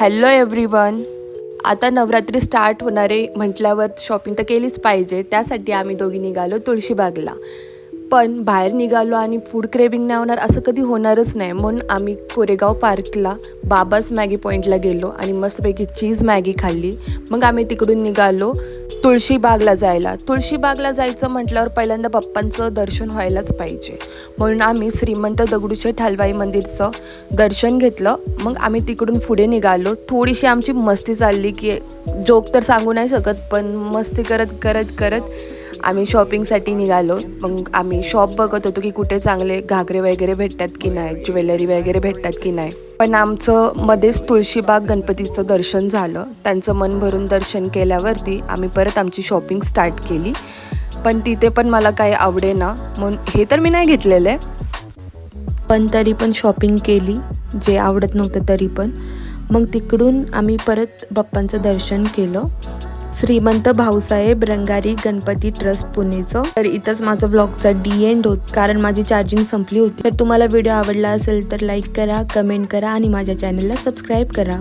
Hello everyone. आता Navratri start होणारे म्हटल्यावर शॉपिंग तर केलीच पाहिजे. त्यासाठी आम्ही दोघी निघालो तुळशीबागला. पण बाहेर निघालो आणि फूड क्रेविंग नाही होणार असं कधी होणारच नाही. म्हणून आम्ही कोरेगाव पार्कला बाबास मॅगी पॉईंटला गेलो आणि मस्तपैकी चीज मॅगी खाल्ली. मग आम्ही तिकडून निघालो तुळशीबागला जायला. तुळशीबागला जायचं म्हटल्यावर पहिल्यांदा बाप्पांचं दर्शन व्हायलाच पाहिजे. म्हणून आम्ही श्रीमंत दगडूशेठ हलवाई मंदिरचं दर्शन घेतलं. मग आम्ही तिकडून पुढे निघालो. थोडीशी आमची मस्ती चालली की जोक तर सांगू नाही शकत, पण मस्ती करत करत करत आम्ही शॉपिंगसाठी निघालो. मग आम्ही शॉप बघत होतो की कुठे चांगले घागरे वगैरे भेटतात की नाही, ज्वेलरी वगैरे भेटतात की नाही. पण आमचं मध्येच तुळशीबाग गणपतीचं दर्शन झालं. त्यांचं मन भरून दर्शन केल्यावरती आम्ही परत आमची शॉपिंग स्टार्ट केली. पण तिथे पण मला काही आवडेना, म्हणून हे तर मी नाही घेतलेलं आहे, पण तरी पण शॉपिंग केली, जे आवडत नव्हतं तरी पण. मग तिकडून आम्ही परत बाप्पांचं दर्शन केलं. श्रीमंत भाऊसाहेब रंगारी गणपती ट्रस्ट पुणेचं. तर इथंच माझं व्लॉगचा एंड होत, कारण माझी चार्जिंग संपली होती. तर तुम्हाला व्हिडिओ आवडला असेल तर लाईक करा, कमेंट करा आणि माझ्या चॅनलला सबस्क्राईब करा.